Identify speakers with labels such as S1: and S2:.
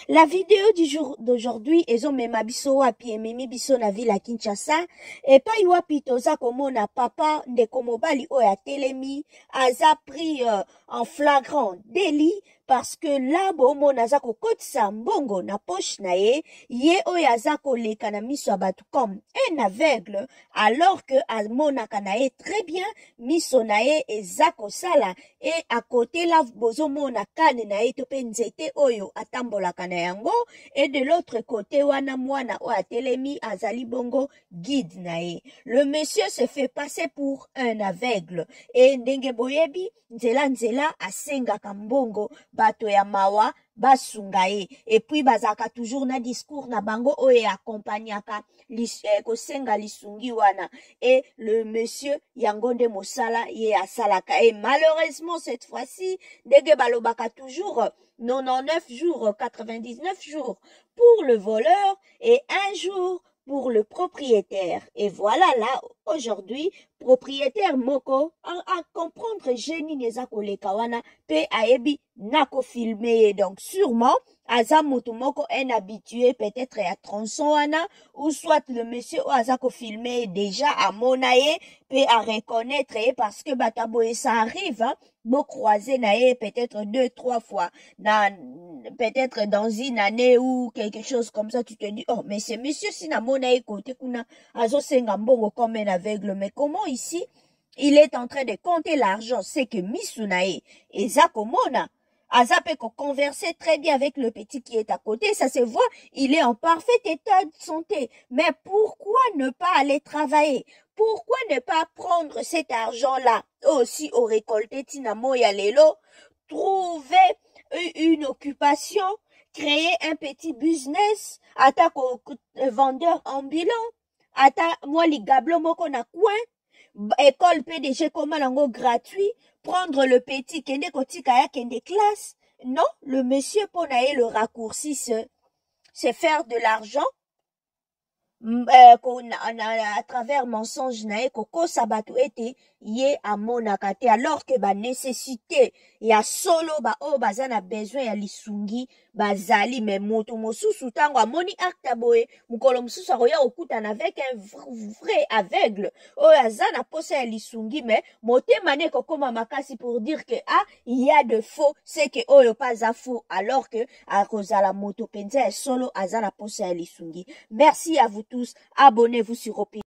S1: La vidéo du jour d'aujourd'hui, ezo mema biso wapi ememi biso na ville à Kinshasa. Et pas wapi toza komona papa ndeko mobali oyo atelemi aza pris en flagrant délit parce que là bomona aza kokotisa mbongo na poche na ye oyo aza koleka na miso ya bato comme un aveugle alors que amonaka na ye très bien miso na ye eza kosala et à côté là bozomona kane na ye to pe nzete oyo atambolaka na yango et de l'autre côté wana mwana o atelemi azali bongo guide na ye. Le monsieur se fait passer pour un aveugle et ndenge boyebi nzela asengaka mbongo bato ya mawa basunga ye et puis bazaka toujours na discours na bango oyo accompagnaka kosenga lisungi wana et le monsieur yango nde mosala ye asalaka et malheureusement cette fois-ci ndenge balobaka toujours 99 jours 99 jours pour le voleur et un jour pour le propriétaire. Et voilà là, aujourd'hui, propriétaire moko, à comprendre génie neza koleka wana, pe aebi nako filmer. Donc sûrement, aza mutu moko un habitué peut-être à tronçon wana, ou soit le monsieur ou aza ko filmer déjà à monaye, pe à reconnaître, parce que bataboye ça arrive, hein, bo croiser nae peut-être 2-3 fois, peut-être dans une année ou quelque chose comme ça, tu te dis, oh, mais c'est monsieur Sinamona côté kuna azo sengambongo comme un aveugle, mais comment ici, il est en train de compter l'argent, c'est que Misunae et Zakomona, Azape converser très bien avec le petit qui est à côté, ça se voit, il est en parfait état de santé. Mais pourquoi ne pas aller travailler? Pourquoi ne pas prendre cet argent-là aussi au récolté Tinamo Yalelo, trouver une occupation, créer un petit business, attaque au vendeur ambulant, attaque moi les gablo moko na coin, école PDG comme lango gratuit, prendre le petit kende kotika ya kende classe. Non, le monsieur ponaye le raccourci c'est faire de l'argent à travers mensonge nae koko sabatu ete ye amonaka te alors que ba nécessité ya solo ba o bazana besoin ya lisungi bazali me moto mosusu tango amoni acte boye mukolo mosusu akoya okutana avec un vrai aveugle o azana posa ya lisungi mais motema ne kokoma makasi pour dire que ah il y a de faux c'est que oyo pas à faux alors que akozala moto penza ya solo azana posa ya lisungi. Merci à vous tous, abonnez-vous sur Opi.